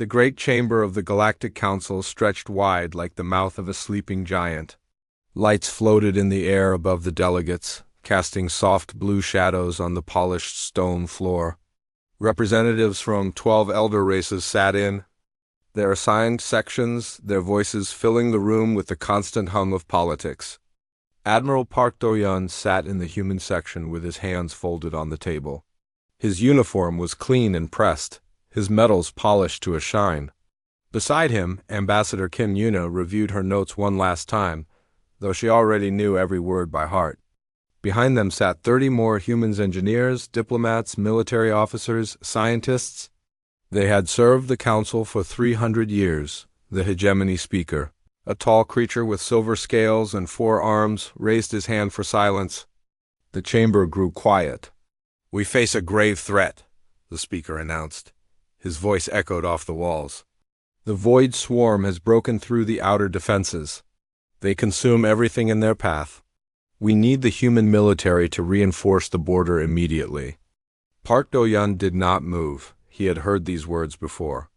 The great chamber of the Galactic Council stretched wide like the mouth of a sleeping giant. Lights floated in the air above the delegates, casting soft blue shadows on the polished stone floor. Representatives from 12 elder races sat in, their assigned sections, their voices filling the room with the constant hum of politics. Admiral Park Do-yun sat in the human section with his hands folded on the table. His uniform was clean and pressed, his medals polished to a shine. Beside him, Ambassador Kim Yuna reviewed her notes one last time, though she already knew every word by heart. Behind them sat 30 more humans, engineers, diplomats, military officers, scientists. They had served the council for 300 years. The hegemony speaker, a tall creature with silver scales and 4 arms, raised his hand for silence. The chamber grew quiet. "We face a grave threat," the speaker announced. His voice echoed off the walls. "The Void Swarm has broken through the outer defenses. They consume everything in their path. We need the human military to reinforce the border immediately." Park Do-yun did not move. He had heard these words before.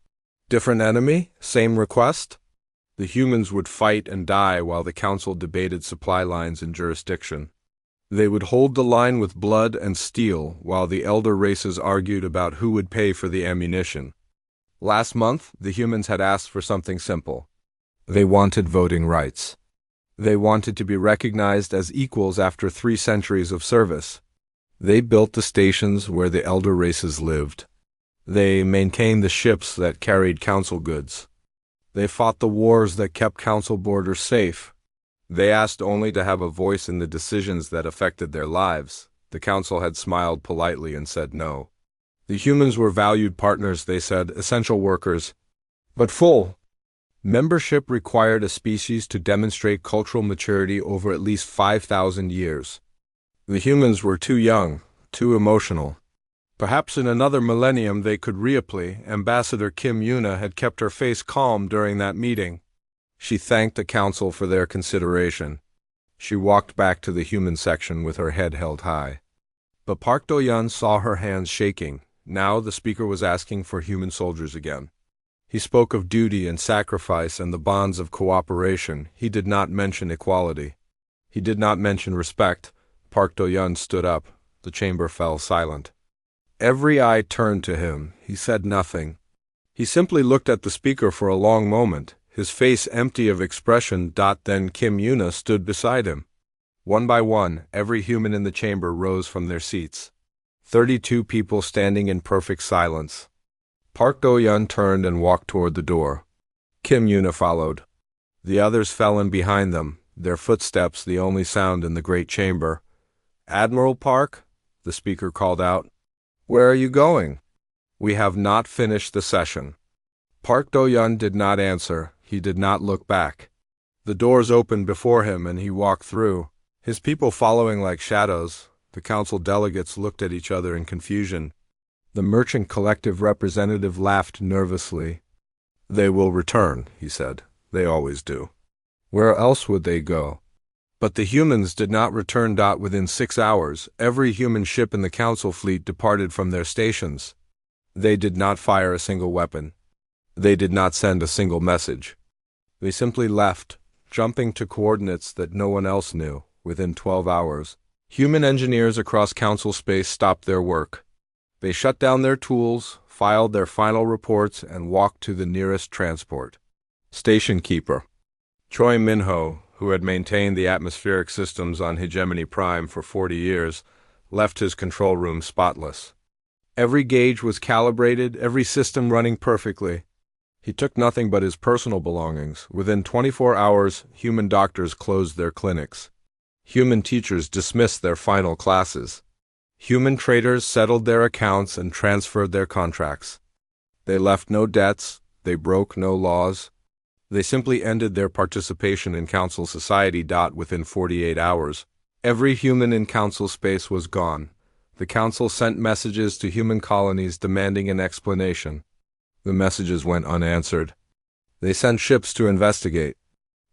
Different enemy? Same request? The humans would fight and die while the council debated supply lines and jurisdiction. They would hold the line with blood and steel while the elder races argued about who would pay for the ammunition. Last month, the humans had asked for something simple. They wanted voting rights. They wanted to be recognized as equals after 3 centuries of service. They built the stations where the elder races lived. They maintained the ships that carried council goods. They fought the wars that kept council borders safe. They asked only to have a voice in the decisions that affected their lives. The council had smiled politely and said no. The humans were valued partners, they said, essential workers. But full membership required a species to demonstrate cultural maturity over at least 5,000 years. The humans were too young, too emotional. Perhaps in another millennium they could reapply. Ambassador Kim Yuna had kept her face calm during that meeting. She thanked the council for their consideration. She walked back to the human section with her head held high. But Park Do-yun saw her hands shaking. Now the speaker was asking for human soldiers again. He spoke of duty and sacrifice and the bonds of cooperation. He did not mention equality. He did not mention respect. Park Do-yun stood up. The chamber fell silent. Every eye turned to him. He said nothing. He simply looked at the speaker for a long moment, his face empty of expression. Then Kim Yuna stood beside him. One by one, every human in the chamber rose from their seats. 32 people standing in perfect silence. Park Do-yun turned and walked toward the door. Kim Yuna followed. The others fell in behind them, their footsteps the only sound in the great chamber. "Admiral Park," the speaker called out. "Where are you going?" "We have not finished the session." Park Do-yun did not answer. He did not look back. The doors opened before him and he walked through, his people following like shadows. The council delegates looked at each other in confusion. The Merchant Collective representative laughed nervously. "They will return," he said. "They always do. Where else would they go?" But the humans did not return. Within 6 hours, every human ship in the council fleet departed from their stations. They did not fire a single weapon. They did not send a single message. They simply left, jumping to coordinates that no one else knew. Within 12 hours, human engineers across council space stopped their work. They shut down their tools, filed their final reports, and walked to the nearest transport. Station keeper Choi Min-ho, who had maintained the atmospheric systems on Hegemony Prime for 40 years, left his control room spotless. Every gauge was calibrated, every system running perfectly. He took nothing but his personal belongings. Within 24 hours, human doctors closed their clinics. Human teachers dismissed their final classes. Human traders settled their accounts and transferred their contracts. They left no debts. They broke no laws. They simply ended their participation in council society. Within 48 hours, every human in council space was gone. The council sent messages to human colonies demanding an explanation. The messages went unanswered. They sent ships to investigate.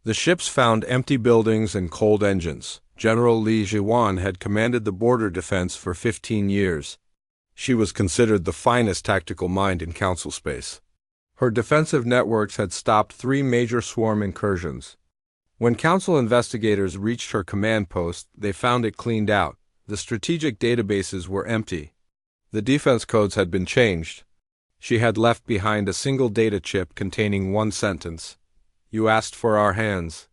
The ships found empty buildings and cold engines. General Li Jiwan had commanded the border defense for 15 years. She was considered the finest tactical mind in council space. Her defensive networks had stopped 3 major swarm incursions. When Council investigators reached her command post, they found it cleaned out. The strategic databases were empty. The defense codes had been changed. She had left behind a single data chip containing one sentence. "You asked for our hands.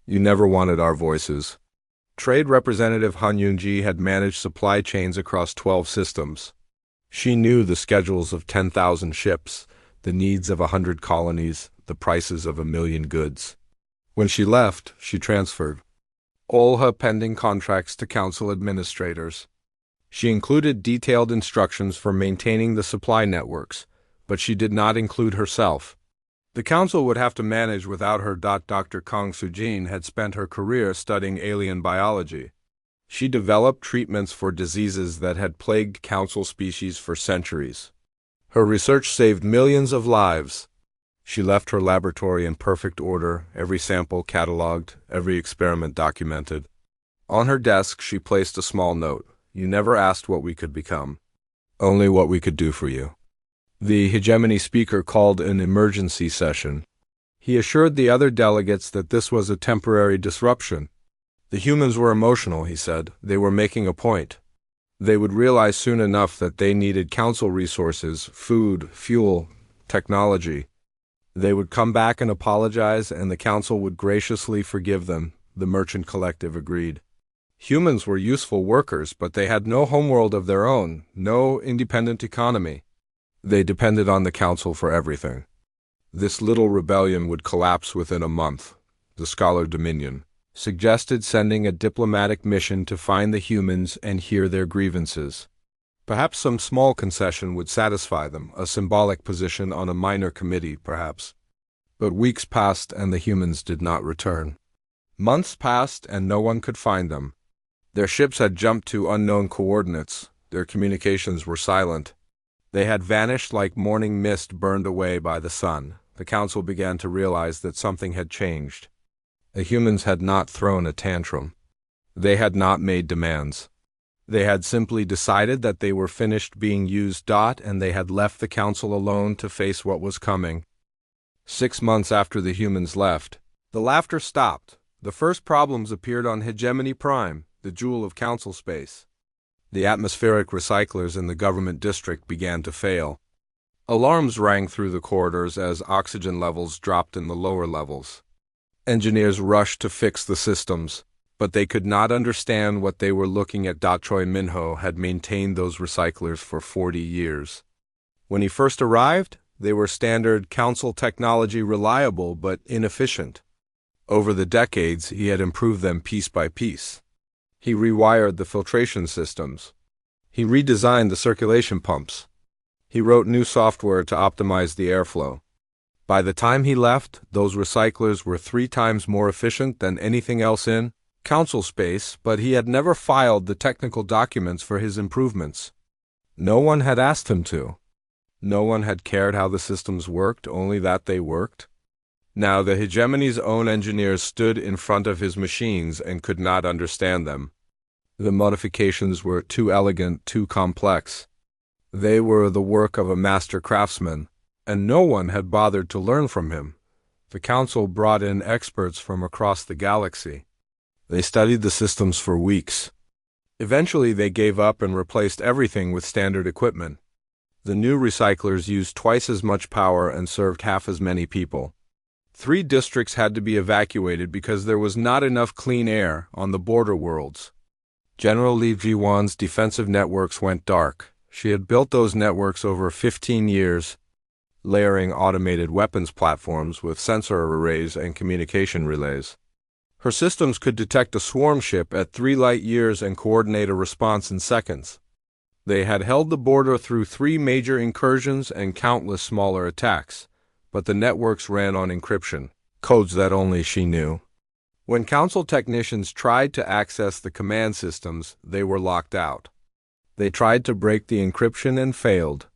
You never wanted our voices." Trade Representative Han Yunji had managed supply chains across 12 systems. She knew the schedules of 10,000 ships, the needs of 100 colonies, the prices of 1,000,000 goods. When she left, she transferred all her pending contracts to Council administrators. She included detailed instructions for maintaining the supply networks, but she did not include herself. The Council would have to manage without her. Dr. Kang Sujin had spent her career studying alien biology. She developed treatments for diseases that had plagued Council species for centuries. Her research saved millions of lives. She left her laboratory in perfect order, every sample catalogued, every experiment documented. On her desk, she placed a small note. "You never asked what we could become, only what we could do for you." The hegemony speaker called an emergency session. He assured the other delegates that this was a temporary disruption. The humans were emotional, he said. They were making a point. They would realize soon enough that they needed Council resources, food, fuel, technology. They would come back and apologize, and the Council would graciously forgive them, the merchant collective agreed. Humans were useful workers, but they had no homeworld of their own, no independent economy. They depended on the Council for everything. This little rebellion would collapse within a month. The scholar Dominion suggested sending a diplomatic mission to find the humans and hear their grievances. Perhaps some small concession would satisfy them, a symbolic position on a minor committee, perhaps. But weeks passed and the humans did not return. Months passed and no one could find them. Their ships had jumped to unknown coordinates. Their communications were silent. They had vanished like morning mist burned away by the sun. The Council began to realize that something had changed. The humans had not thrown a tantrum. They had not made demands. They had simply decided that they were finished being used, and they had left the Council alone to face what was coming. 6 months after the humans left, the laughter stopped. The first problems appeared on Hegemony Prime, the jewel of Council space. The atmospheric recyclers in the government district began to fail. Alarms rang through the corridors as oxygen levels dropped in the lower levels. Engineers rushed to fix the systems, but they could not understand what they were looking at. Choi Minho had maintained those recyclers for 40 years. When he first arrived, they were standard Council technology, reliable but inefficient. Over the decades, he had improved them piece by piece. He rewired the filtration systems. He redesigned the circulation pumps. He wrote new software to optimize the airflow. By the time he left, those recyclers were 3 times more efficient than anything else in Council space, but he had never filed the technical documents for his improvements. No one had asked him to. No one had cared how the systems worked, only that they worked. Now the hegemony's own engineers stood in front of his machines and could not understand them. The modifications were too elegant, too complex. They were the work of a master craftsman, and no one had bothered to learn from him. The Council brought in experts from across the galaxy. They studied the systems for weeks. Eventually they gave up and replaced everything with standard equipment. The new recyclers used twice as much power and served half as many people. 3 districts had to be evacuated because there was not enough clean air on the border worlds. General Li Jiwan's defensive networks went dark. She had built those networks over 15 years, layering automated weapons platforms with sensor arrays and communication relays. Her systems could detect a swarm ship at 3 light years and coordinate a response in seconds. They had held the border through 3 major incursions and countless smaller attacks, but the networks ran on encryption, codes that only she knew. When Council technicians tried to access the command systems, they were locked out. They tried to break the encryption and failed.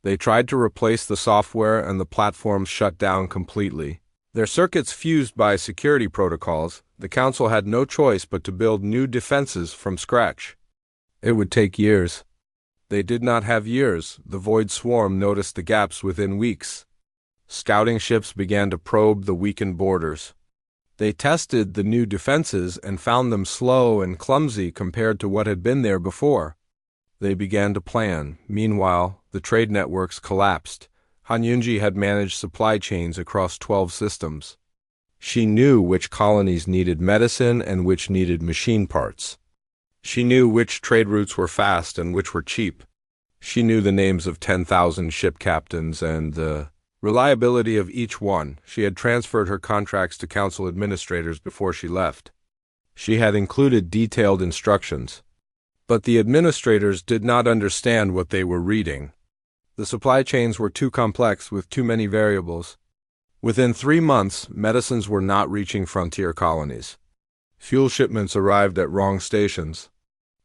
They tried to replace the software and the platforms shut down completely. Their circuits fused by security protocols. The Council had no choice but to build new defenses from scratch. It would take years. They did not have years. The Void Swarm noticed the gaps within weeks. Scouting ships began to probe the weakened borders. They tested the new defenses and found them slow and clumsy compared to what had been there before. They began to plan. Meanwhile, the trade networks collapsed. Han Yunji had managed supply chains across 12 systems. She knew which colonies needed medicine and which needed machine parts. She knew which trade routes were fast and which were cheap. She knew the names of 10,000 ship captains and the reliability of each one. She had transferred her contracts to council administrators before she left. She had included detailed instructions. But the administrators did not understand what they were reading. The supply chains were too complex with too many variables. Within 3 months, medicines were not reaching frontier colonies. Fuel shipments arrived at wrong stations.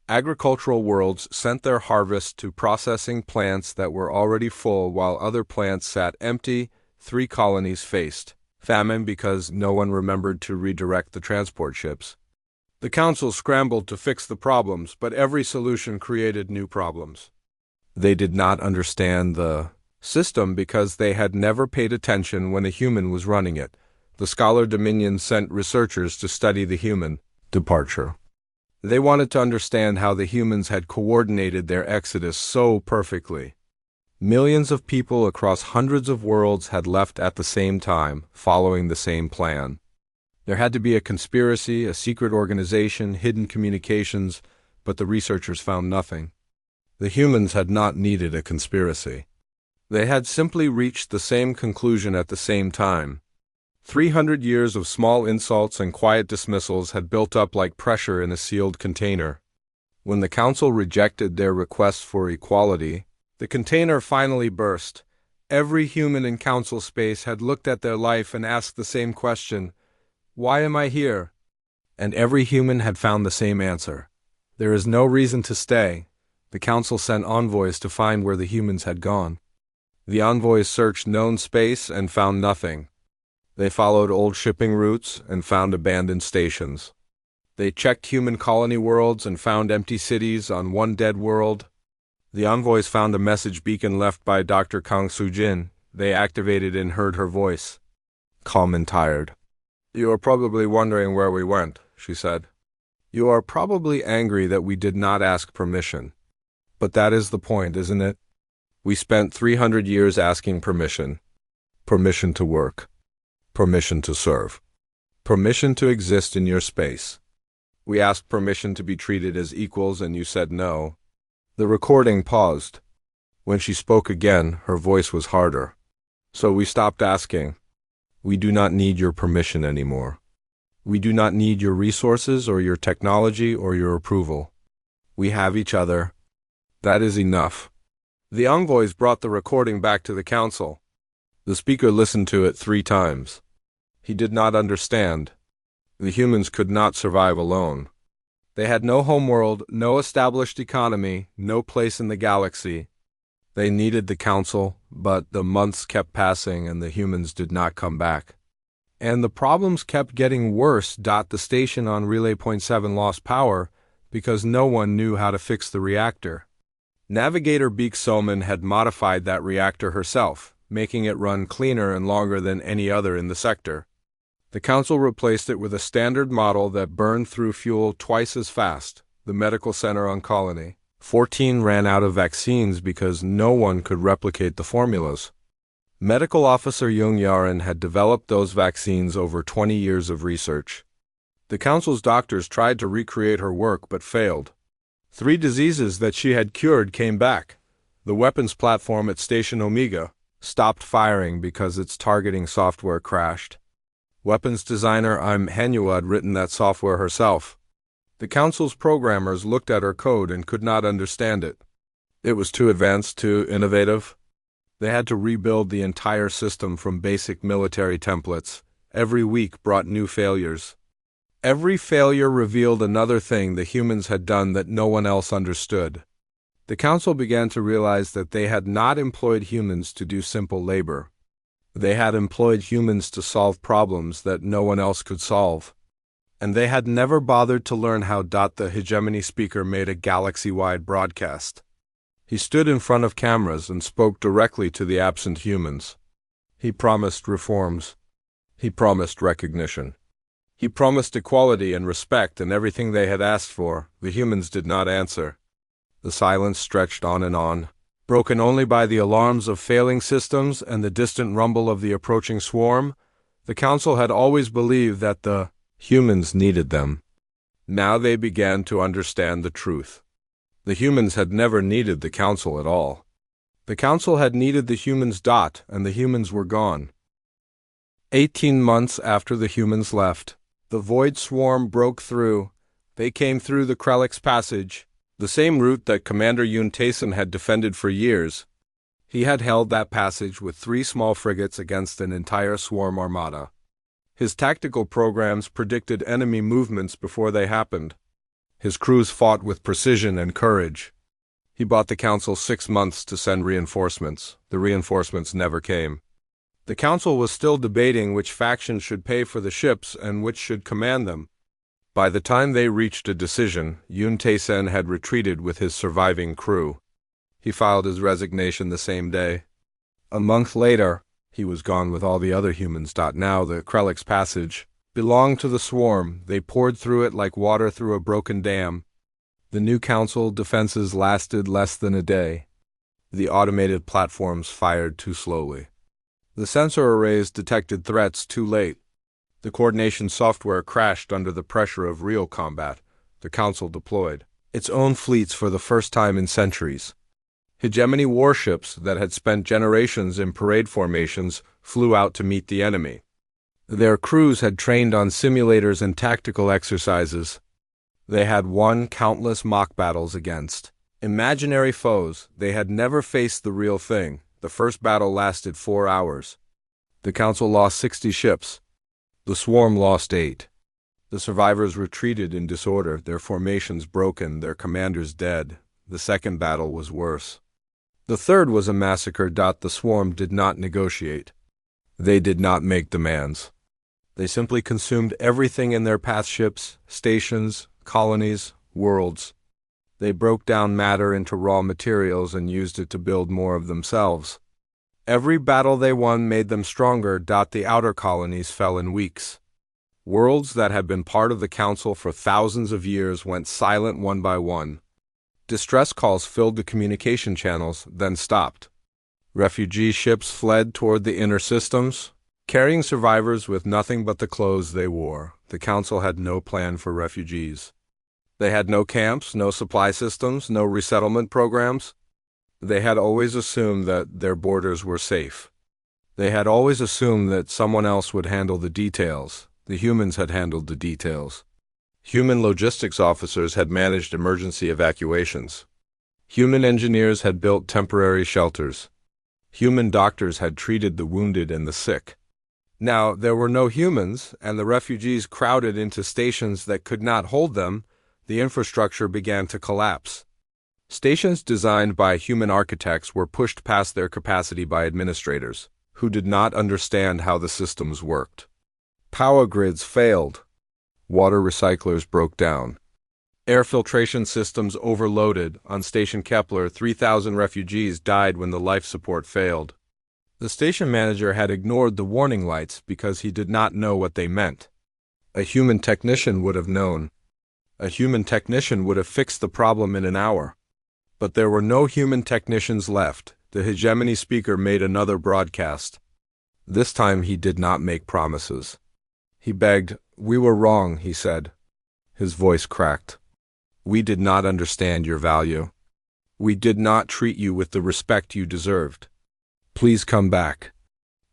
Agricultural worlds sent their harvest to processing plants that were already full while other plants sat empty. 3 colonies faced famine because no one remembered to redirect the transport ships. The council scrambled to fix the problems, but every solution created new problems. They did not understand the system because they had never paid attention when a human was running it. The Scholar Dominion sent researchers to study the human departure. They wanted to understand how the humans had coordinated their exodus so perfectly. Millions of people across hundreds of worlds had left at the same time, following the same plan. There had to be a conspiracy, a secret organization, hidden communications, but the researchers found nothing. The humans had not needed a conspiracy. They had simply reached the same conclusion at the same time. 300 years of small insults and quiet dismissals had built up like pressure in a sealed container. When the council rejected their request for equality, the container finally burst. Every human in council space had looked at their life and asked the same question, "Why am I here?" And every human had found the same answer. There is no reason to stay. The council sent envoys to find where the humans had gone. The envoys searched known space and found nothing. They followed old shipping routes and found abandoned stations. They checked human colony worlds and found empty cities on one dead world. The envoys found a message beacon left by Dr. Kang Soo-jin. They activated and heard her voice, calm and tired. "You are probably wondering where we went," she said. "You are probably angry that we did not ask permission. But that is the point, isn't it? We spent 300 years asking permission. Permission to work. Permission to serve. Permission to exist in your space. We asked permission to be treated as equals and you said no." The recording paused. When she spoke again, her voice was harder. "So we stopped asking. We do not need your permission anymore. We do not need your resources or your technology or your approval. We have each other. That is enough." The envoys brought the recording back to the council. The speaker listened to it 3 times. He did not understand. The humans could not survive alone. They had no homeworld, no established economy, no place in the galaxy. They needed the council, but the months kept passing and the humans did not come back. And the problems kept getting worse. The station on Relay Point 7 lost power because no one knew how to fix the reactor. Navigator Beek Soman had modified that reactor herself, making it run cleaner and longer than any other in the sector. The council replaced it with a standard model that burned through fuel twice as fast, the medical center on Colony. 14 ran out of vaccines because no one could replicate the formulas. Medical Officer Jung Yaren had developed those vaccines over 20 years of research. The council's doctors tried to recreate her work but failed. 3 diseases that she had cured came back. The weapons platform at Station Omega stopped firing because its targeting software crashed. Weapons designer Im Hanua had written that software herself. The council's programmers looked at her code and could not understand it. It was too advanced, too innovative. They had to rebuild the entire system from basic military templates. Every week brought new failures. Every failure revealed another thing the humans had done that no one else understood. The council began to realize that they had not employed humans to do simple labor. They had employed humans to solve problems that no one else could solve. And they had never bothered to learn how the hegemony speaker made a galaxy-wide broadcast. He stood in front of cameras and spoke directly to the absent humans. He promised reforms. He promised recognition. He promised equality and respect and everything they had asked for. The humans did not answer. The silence stretched on, broken only by the alarms of failing systems and the distant rumble of the approaching swarm. The Council had always believed that the humans needed them. Now they began to understand the truth. The humans had never needed the Council at all. The Council had needed the humans, and the humans were gone. 18 months after the humans left, the Void Swarm broke through. They came through the Krelix Passage, the same route that Commander Yun Tayson had defended for years. He had held that passage with 3 small frigates against an entire swarm armada. His tactical programs predicted enemy movements before they happened. His crews fought with precision and courage. He bought the Council 6 months to send reinforcements. The reinforcements never came. The Council was still debating which faction should pay for the ships and which should command them. By the time they reached a decision, Yun Tayson had retreated with his surviving crew. He filed his resignation the same day. A month later, he was gone with all the other humans. Now the Krelix Passage belonged to the swarm. They poured through it like water through a broken dam. The new Council defenses lasted less than a day. The automated platforms fired too slowly. The sensor arrays detected threats too late. The coordination software crashed under the pressure of real combat. The Council deployed its own fleets for the first time in centuries. Hegemony warships that had spent generations in parade formations flew out to meet the enemy. Their crews had trained on simulators and tactical exercises. They had won countless mock battles against imaginary foes. They had never faced the real thing. The first battle lasted 4 hours. The Council lost 60 ships. The swarm lost 8. The survivors retreated in disorder, their formations broken, their commanders dead. The second battle was worse. The third was a massacre. The swarm did not negotiate. They did not make demands. They simply consumed everything in their path: ships, stations, colonies, worlds. They broke down matter into raw materials and used it to build more of themselves. Every battle they won made them stronger. The outer colonies fell in weeks. Worlds that had been part of the Council for thousands of years went silent one by one. Distress calls filled the communication channels, then stopped. Refugee ships fled toward the inner systems, carrying survivors with nothing but the clothes they wore. The Council had no plan for refugees. They had no camps, no supply systems, no resettlement programs. They had always assumed that their borders were safe. They had always assumed that someone else would handle the details. The humans had handled the details. Human logistics officers had managed emergency evacuations. Human engineers had built temporary shelters. Human doctors had treated the wounded and the sick. Now there were no humans, and the refugees crowded into stations that could not hold them. The infrastructure began to collapse. Stations designed by human architects were pushed past their capacity by administrators, who did not understand how the systems worked. Power grids failed. Water recyclers broke down. Air filtration systems overloaded. On Station Kepler, 3,000 refugees died when the life support failed. The station manager had ignored the warning lights because he did not know what they meant. A human technician would have known. A human technician would have fixed the problem in an hour. But there were no human technicians left. The hegemony speaker made another broadcast. This time he did not make promises. He begged. "We were wrong," he said. His voice cracked. "We did not understand your value. We did not treat you with the respect you deserved. Please come back.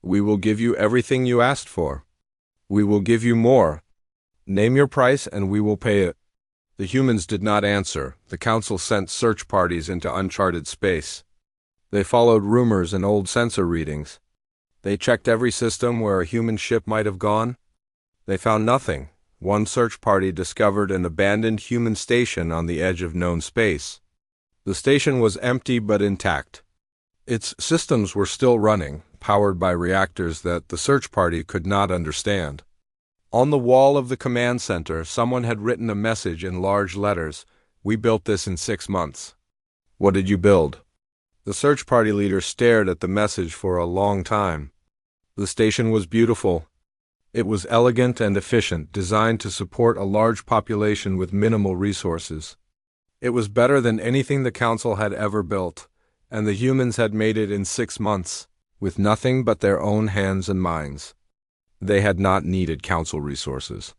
We will give you everything you asked for. We will give you more. Name your price and we will pay it." The humans did not answer. The Council sent search parties into uncharted space. They followed rumors and old sensor readings. They checked every system where a human ship might have gone. They found nothing. One search party discovered an abandoned human station on the edge of known space. The station was empty but intact. Its systems were still running, powered by reactors that the search party could not understand. On the wall of the command center, someone had written a message in large letters. "We built this in 6 months." "What did you build?" The search party leader stared at the message for a long time. The station was beautiful. It was elegant and efficient, designed to support a large population with minimal resources. It was better than anything the Council had ever built, and the humans had made it in 6 months, with nothing but their own hands and minds. They had not needed Council resources.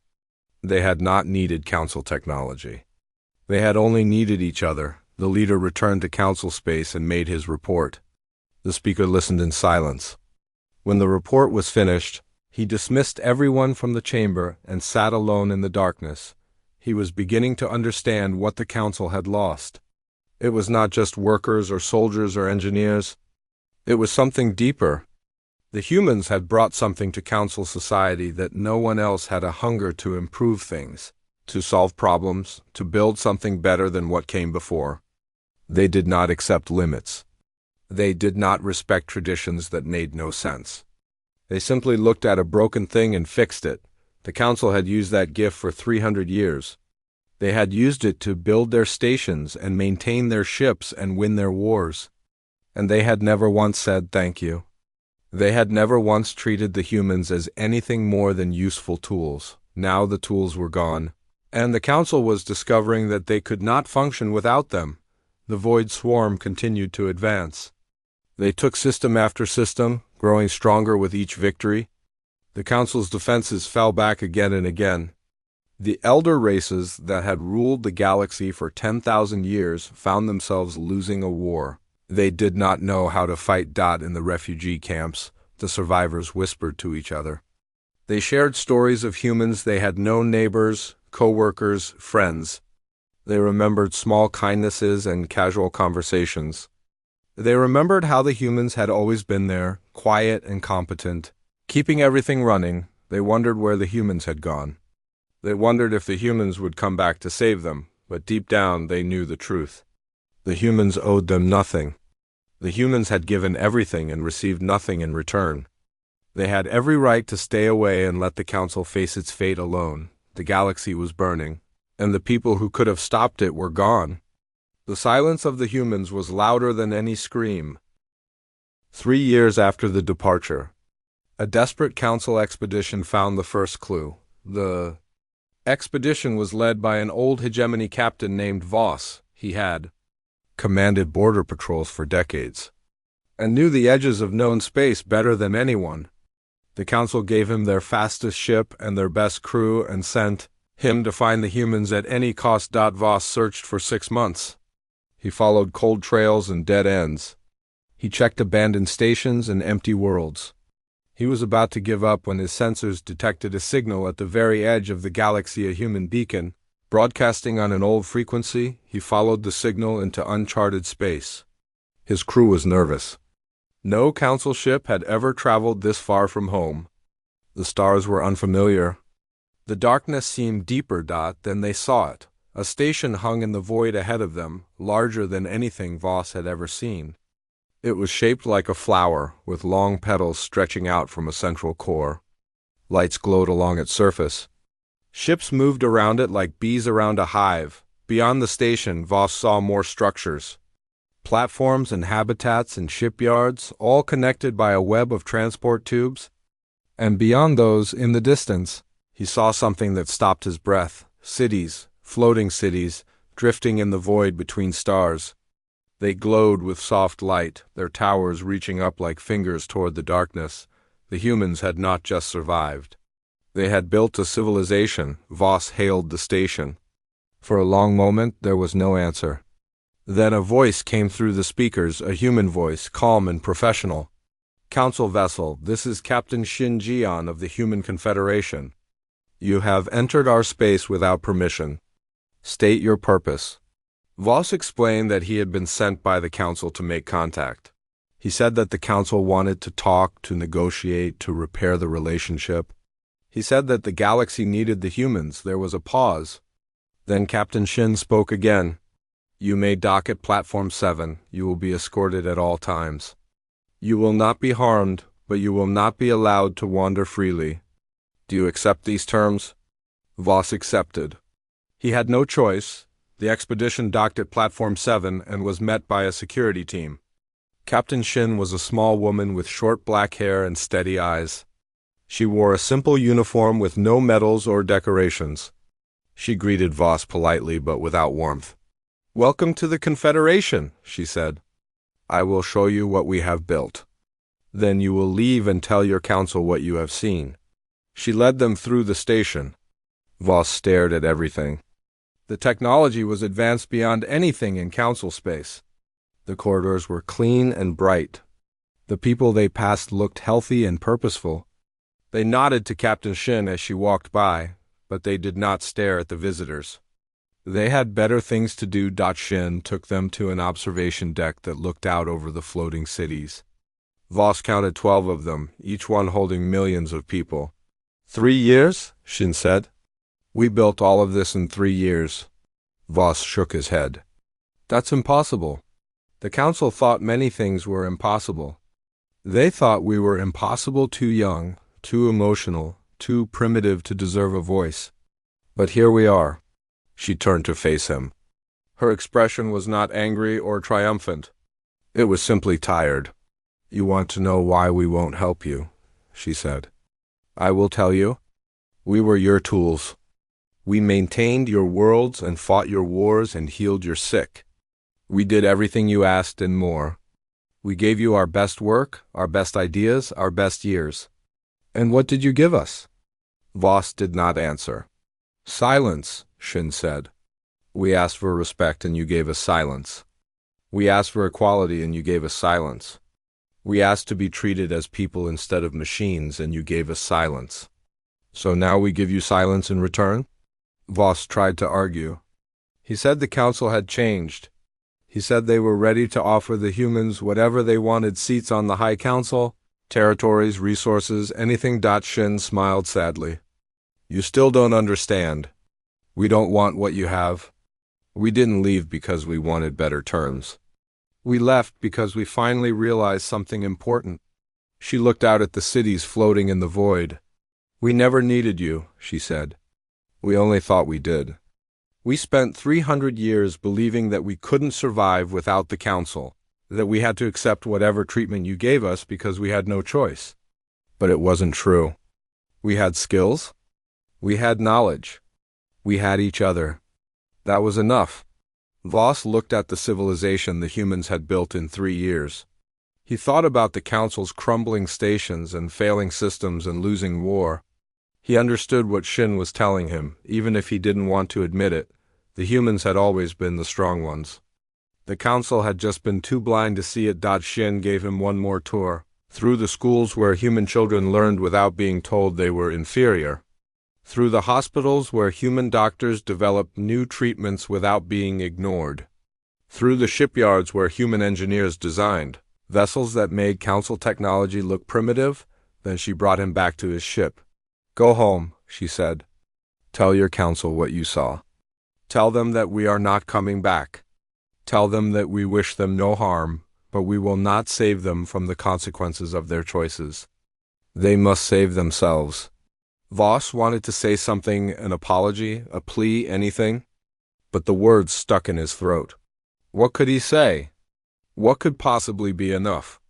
They had not needed Council technology. They had only needed each other. The leader returned to Council space and made his report. The speaker listened in silence. When the report was finished, he dismissed everyone from the chamber and sat alone in the darkness. He was beginning to understand what the Council had lost. It was not just workers or soldiers or engineers. It was something deeper. The humans had brought something to Council society that no one else had: a hunger to improve things, to solve problems, to build something better than what came before. They did not accept limits. They did not respect traditions that made no sense. They simply looked at a broken thing and fixed it. The Council had used that gift for 300 years. They had used it to build their stations and maintain their ships and win their wars. And they had never once said thank you. They had never once treated the humans as anything more than useful tools. Now the tools were gone, and the Council was discovering that they could not function without them. The Void Swarm continued to advance. They took system after system, growing stronger with each victory. The Council's defenses fell back again and again. The elder races that had ruled the galaxy for 10,000 years found themselves losing a war. They did not know how to fight. In the refugee camps, the survivors whispered to each other. They shared stories of humans they had known: neighbors, co-workers, friends. They remembered small kindnesses and casual conversations. They remembered how the humans had always been there, quiet and competent, keeping everything running. They wondered where the humans had gone. They wondered if the humans would come back to save them, but deep down they knew the truth. The humans owed them nothing. The humans had given everything and received nothing in return. They had every right to stay away and let the Council face its fate alone. The galaxy was burning, and the people who could have stopped it were gone. The silence of the humans was louder than any scream. 3 years after the departure, a desperate Council expedition found the first clue. The expedition was led by an old hegemony captain named Voss. He had commanded border patrols for decades and knew the edges of known space better than anyone. The Council gave him their fastest ship and their best crew and sent him to find the humans at any cost. Voss searched for 6 months. He followed cold trails and dead ends. He checked abandoned stations and empty worlds. He was about to give up when his sensors detected a signal at the very edge of the galaxy, a human beacon. Broadcasting on an old frequency, he followed the signal into uncharted space. His crew was nervous. No Council ship had ever traveled this far from home. The stars were unfamiliar. The darkness seemed deeper than they saw it. A station hung in the void ahead of them, larger than anything Voss had ever seen. It was shaped like a flower, with long petals stretching out from a central core. Lights glowed along its surface. Ships moved around it like bees around a hive. Beyond the station, Voss saw more structures. Platforms and habitats and shipyards, all connected by a web of transport tubes. And beyond those, in the distance, he saw something that stopped his breath. Cities, floating cities, drifting in the void between stars. They glowed with soft light, their towers reaching up like fingers toward the darkness. The humans had not just survived. They had built a civilization. Voss hailed the station. For a long moment, there was no answer. Then a voice came through the speakers, a human voice, calm and professional. "Council vessel, this is Captain Shin Jian of the Human Confederation. You have entered our space without permission. State your purpose." Voss explained that he had been sent by the Council to make contact. He said that the Council wanted to talk, to negotiate, to repair the relationship. He said that the galaxy needed the humans. There was a pause. Then Captain Shin spoke again. "You may dock at Platform 7. You will be escorted at all times. You will not be harmed, but you will not be allowed to wander freely. Do you accept these terms?" Voss accepted. He had no choice. The expedition docked at Platform 7 and was met by a security team. Captain Shin was a small woman with short black hair and steady eyes. She wore a simple uniform with no medals or decorations. She greeted Voss politely but without warmth. "Welcome to the Confederation," she said. "I will show you what we have built. Then you will leave and tell your council what you have seen." She led them through the station. Voss stared at everything. The technology was advanced beyond anything in council space. The corridors were clean and bright. The people they passed looked healthy and purposeful. They nodded to Captain Shin as she walked by, but they did not stare at the visitors. They had better things to do. Shin took them to an observation deck that looked out over the floating cities. Voss counted 12 of them, each one holding millions of people. 3 years? Shin said. "We built all of this in 3 years. Voss shook his head. "That's impossible." The council thought many things were impossible. They thought we were impossible, too young, too emotional, too primitive to deserve a voice. But here we are. She turned to face him. Her expression was not angry or triumphant. It was simply tired. "You want to know why we won't help you," she said. "I will tell you. We were your tools. We maintained your worlds and fought your wars and healed your sick. We did everything you asked and more. We gave you our best work, our best ideas, our best years. And what did you give us?" Voss did not answer. "Silence," Shin said. "We asked for respect and you gave us silence. We asked for equality and you gave us silence. We asked to be treated as people instead of machines and you gave us silence. So now we give you silence in return?" Voss tried to argue. He said the council had changed. He said they were ready to offer the humans whatever they wanted: seats on the High Council, territories, resources, anything. Shin smiled sadly. "You still don't understand. We don't want what you have. We didn't leave because we wanted better terms. We left because we finally realized something important." She looked out at the cities floating in the void. "We never needed you," she said. "We only thought we did. We spent 300 years believing that we couldn't survive without the council, that we had to accept whatever treatment you gave us because we had no choice. But it wasn't true. We had skills. We had knowledge. We had each other. That was enough." Voss looked at the civilization the humans had built in 3 years. He thought about the council's crumbling stations and failing systems and losing war. He understood what Shin was telling him, even if he didn't want to admit it. The humans had always been the strong ones. The council had just been too blind to see it. Shin gave him one more tour, through the schools where human children learned without being told they were inferior, through the hospitals where human doctors developed new treatments without being ignored, through the shipyards where human engineers designed vessels that made council technology look primitive. Then she brought him back to his ship. "Go home," she said. "Tell your council what you saw. Tell them that we are not coming back. Tell them that we wish them no harm, but we will not save them from the consequences of their choices. They must save themselves." Voss wanted to say something, an apology, a plea, anything, but the words stuck in his throat. What could he say? What could possibly be enough?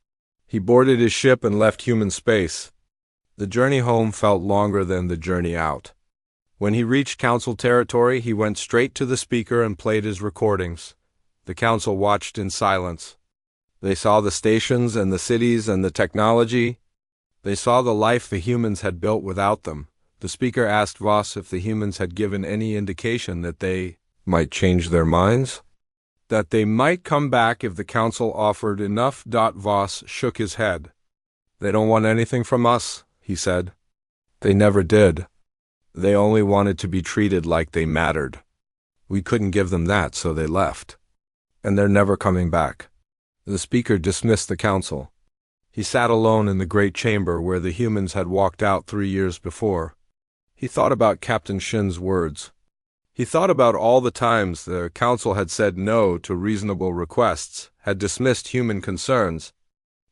He boarded his ship and left human space. The journey home felt longer than the journey out. When he reached council territory, he went straight to the speaker and played his recordings. The council watched in silence. They saw the stations and the cities and the technology. They saw the life the humans had built without them. The speaker asked Voss if the humans had given any indication that they might change their minds, that they might come back if the council offered enough. Voss shook his head. "They don't want anything from us," he said. "They never did. They only wanted to be treated like they mattered. We couldn't give them that, so they left. And they're never coming back." The speaker dismissed the council. He sat alone in the great chamber where the humans had walked out 3 years before. He thought about Captain Shin's words. He thought about all the times the council had said no to reasonable requests, had dismissed human concerns,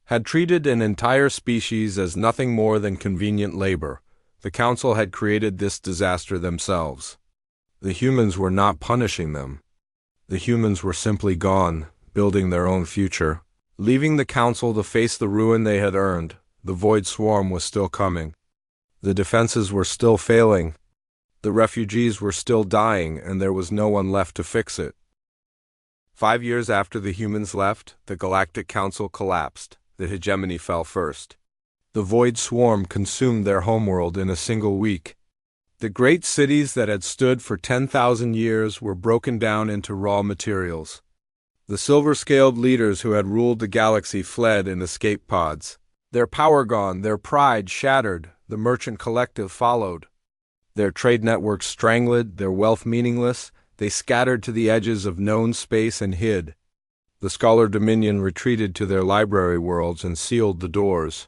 had treated an entire species as nothing more than convenient labor. The council had created this disaster themselves. The humans were not punishing them. The humans were simply gone, building their own future. Leaving the council to face the ruin they had earned, the void swarm was still coming. The defenses were still failing. The refugees were still dying, and there was no one left to fix it. 5 years after the humans left, the Galactic Council collapsed. The hegemony fell first. The void swarm consumed their homeworld in a single week. The great cities that had stood for 10,000 years were broken down into raw materials. The silver-scaled leaders who had ruled the galaxy fled in escape pods. Their power gone, their pride shattered, the merchant collective followed. Their trade networks strangled, their wealth meaningless, they scattered to the edges of known space and hid. The Scholar Dominion retreated to their library worlds and sealed the doors.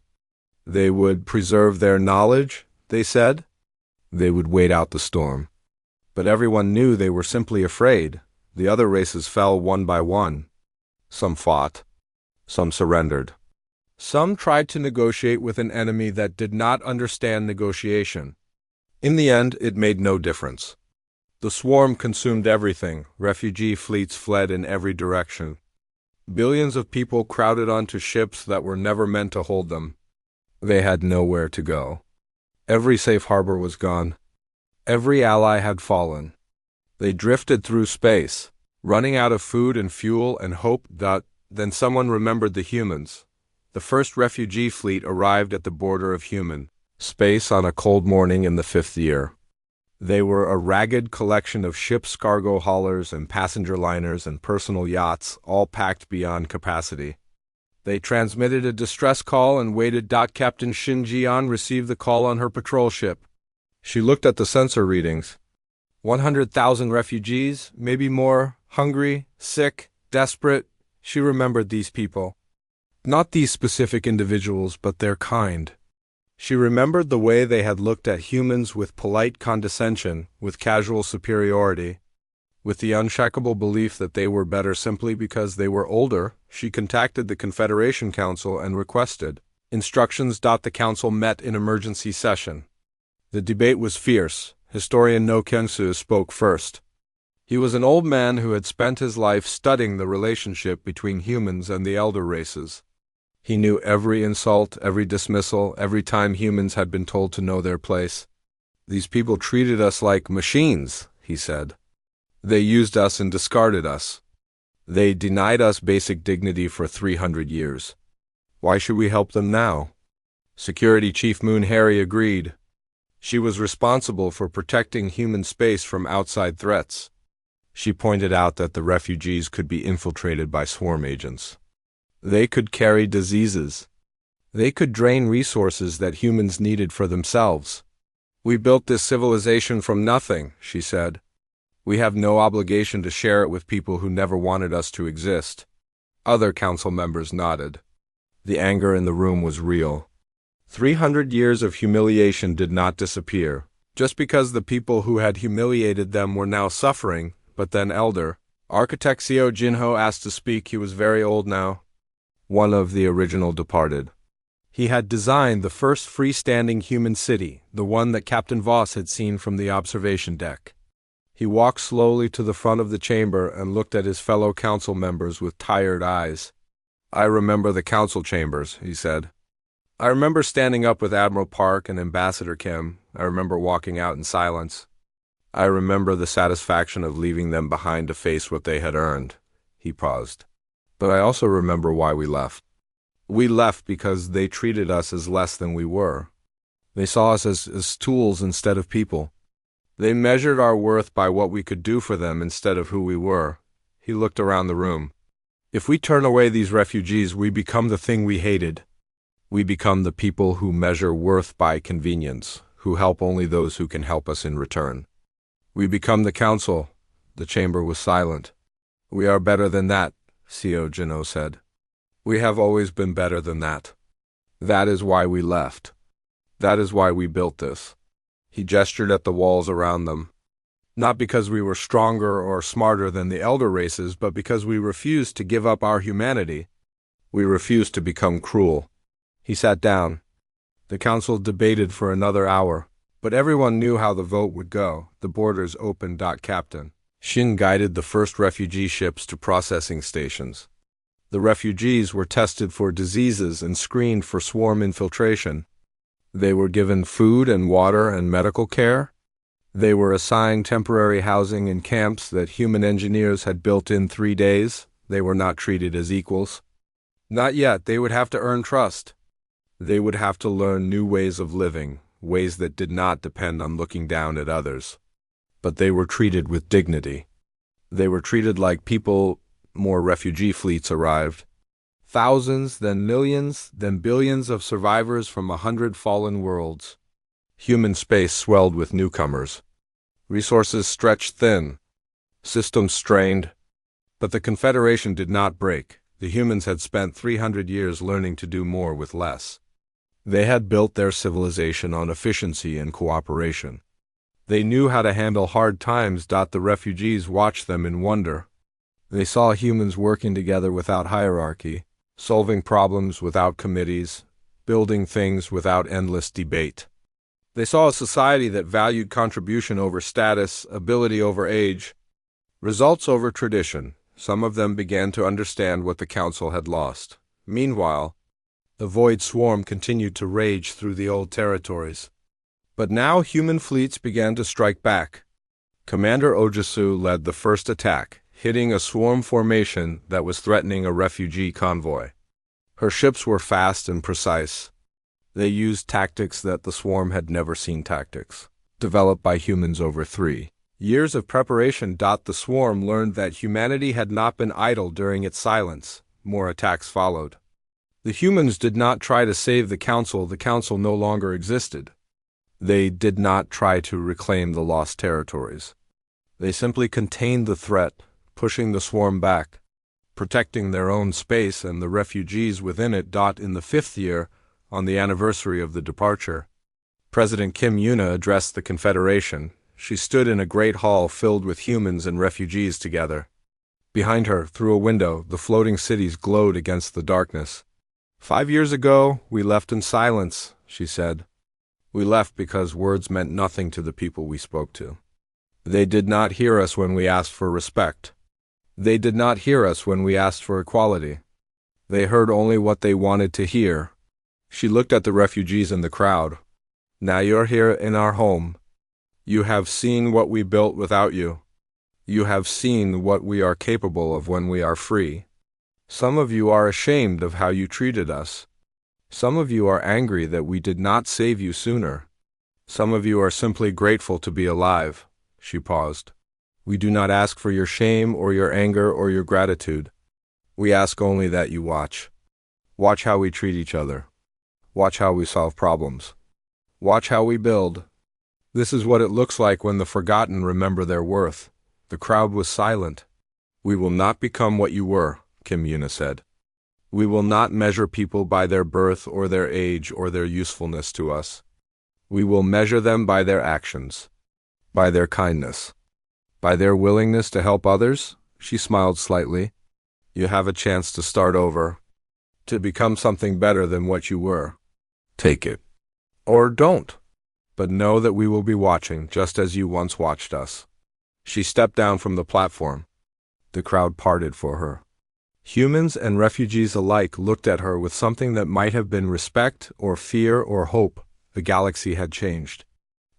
They would preserve their knowledge, they said. They would wait out the storm. But everyone knew they were simply afraid. The other races fell one by one. Some fought. Some surrendered. Some tried to negotiate with an enemy that did not understand negotiation. In the end, it made no difference. The swarm consumed everything. Refugee fleets fled in every direction. Billions of people crowded onto ships that were never meant to hold them. They had nowhere to go. Every safe harbor was gone. Every ally had fallen. They drifted through space, running out of food and fuel and hope that then someone remembered the humans. The first refugee fleet arrived at the border of human space on a cold morning in the 5th year. They were a ragged collection of ships, cargo haulers, and passenger liners and personal yachts, all packed beyond capacity. They transmitted a distress call and waited. Captain Shin Jian received the call on her patrol ship. She looked at the sensor readings. 100,000 refugees, maybe more, hungry, sick, desperate. She remembered these people. Not these specific individuals, but their kind. She remembered the way they had looked at humans with polite condescension, with casual superiority. With the unshakable belief that they were better simply because they were older, she contacted the Confederation Council and requested instructions. The council met in emergency session. The debate was fierce. Historian No Kensu spoke first. He was an old man who had spent his life studying the relationship between humans and the elder races. He knew every insult, every dismissal, every time humans had been told to know their place. These people treated us like machines, he said. They used us and discarded us. They denied us basic dignity for 300 years. Why should we help them now? Security Chief Moon Harry agreed. She was responsible for protecting human space from outside threats. She pointed out that the refugees could be infiltrated by swarm agents. They could carry diseases. They could drain resources that humans needed for themselves. We built this civilization from nothing, she said. We have no obligation to share it with people who never wanted us to exist. Other council members nodded. The anger in the room was real. 300 years of humiliation did not disappear, just because the people who had humiliated them were now suffering, but then elder. Architect Seo Jinho asked to speak. He was very old now. One of the original departed. He had designed the first freestanding human city, the one that Captain Voss had seen from the observation deck. He walked slowly to the front of the chamber and looked at his fellow council members with tired eyes. I remember the council chambers, he said. I remember standing up with Admiral Park and Ambassador Kim. I remember walking out in silence. I remember the satisfaction of leaving them behind to face what they had earned. He paused. But I also remember why we left. We left because they treated us as less than we were. They saw us as tools instead of people. They measured our worth by what we could do for them instead of who we were. He looked around the room. If we turn away these refugees, we become the thing we hated. We become the people who measure worth by convenience, who help only those who can help us in return. We become the council. The chamber was silent. We are better than that, Seo Jinho said. We have always been better than that. That is why we left. That is why we built this. He gestured at the walls around them. Not because we were stronger or smarter than the elder races, but because we refused to give up our humanity. We refused to become cruel. He sat down. The council debated for another hour, but everyone knew how the vote would go. The borders opened. Captain Shin guided the first refugee ships to processing stations. The refugees were tested for diseases and screened for swarm infiltration. They were given food and water and medical care. They were assigned temporary housing in camps that human engineers had built in 3 days. They were not treated as equals. Not yet. They would have to earn trust. They would have to learn new ways of living, ways that did not depend on looking down at others. But they were treated with dignity. They were treated like people. More refugee fleets arrived. Thousands, then millions, then billions of survivors from 100 fallen worlds. Human space swelled with newcomers. Resources stretched thin. Systems strained. But the Confederation did not break. The humans had spent 300 years learning to do more with less. They had built their civilization on efficiency and cooperation. They knew how to handle hard times. The refugees watched them in wonder. They saw humans working together without hierarchy, solving problems without committees, building things without endless debate. They saw a society that valued contribution over status, ability over age, results over tradition. Some of them began to understand what the Council had lost. Meanwhile, the Void Swarm continued to rage through the old territories. But now human fleets began to strike back. Commander Ojisu led the first attack, hitting a swarm formation that was threatening a refugee convoy. Her ships were fast and precise. They used tactics that the swarm had never seen developed by humans over 3 years of preparation. The swarm learned that humanity had not been idle during its silence. More attacks followed. The humans did not try to save the Council. The Council no longer existed. They did not try to reclaim the lost territories. They simply contained the threat, pushing the swarm back, protecting their own space and the refugees within it. In the 5th year, on the anniversary of the departure, President Kim Yuna addressed the Confederation. She stood in a great hall filled with humans and refugees together. Behind her, through a window, the floating cities glowed against the darkness. 5 years ago, we left in silence, she said. We left because words meant nothing to the people we spoke to. They did not hear us when we asked for respect. They did not hear us when we asked for equality. They heard only what they wanted to hear. She looked at the refugees in the crowd. Now you're here in our home. You have seen what we built without you. You have seen what we are capable of when we are free. Some of you are ashamed of how you treated us. Some of you are angry that we did not save you sooner. Some of you are simply grateful to be alive. She paused. We do not ask for your shame or your anger or your gratitude. We ask only that you watch. Watch how we treat each other. Watch how we solve problems. Watch how we build. This is what it looks like when the forgotten remember their worth. The crowd was silent. We will not become what you were, Kim Yuna said. We will not measure people by their birth or their age or their usefulness to us. We will measure them by their actions, by their kindness, by their willingness to help others. She smiled slightly. You have a chance to start over, to become something better than what you were. Take it. Or don't. But know that we will be watching just as you once watched us. She stepped down from the platform. The crowd parted for her. Humans and refugees alike looked at her with something that might have been respect or fear or hope. The galaxy had changed.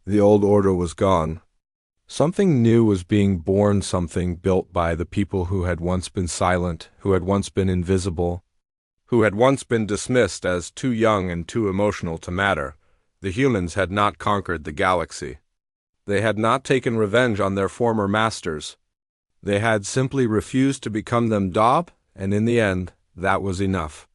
The old order was gone. Something new was being born, something built by the people who had once been silent, who had once been invisible, who had once been dismissed as too young and too emotional to matter. The humans had not conquered the galaxy. They had not taken revenge on their former masters. They had simply refused to become them. And in the end, that was enough.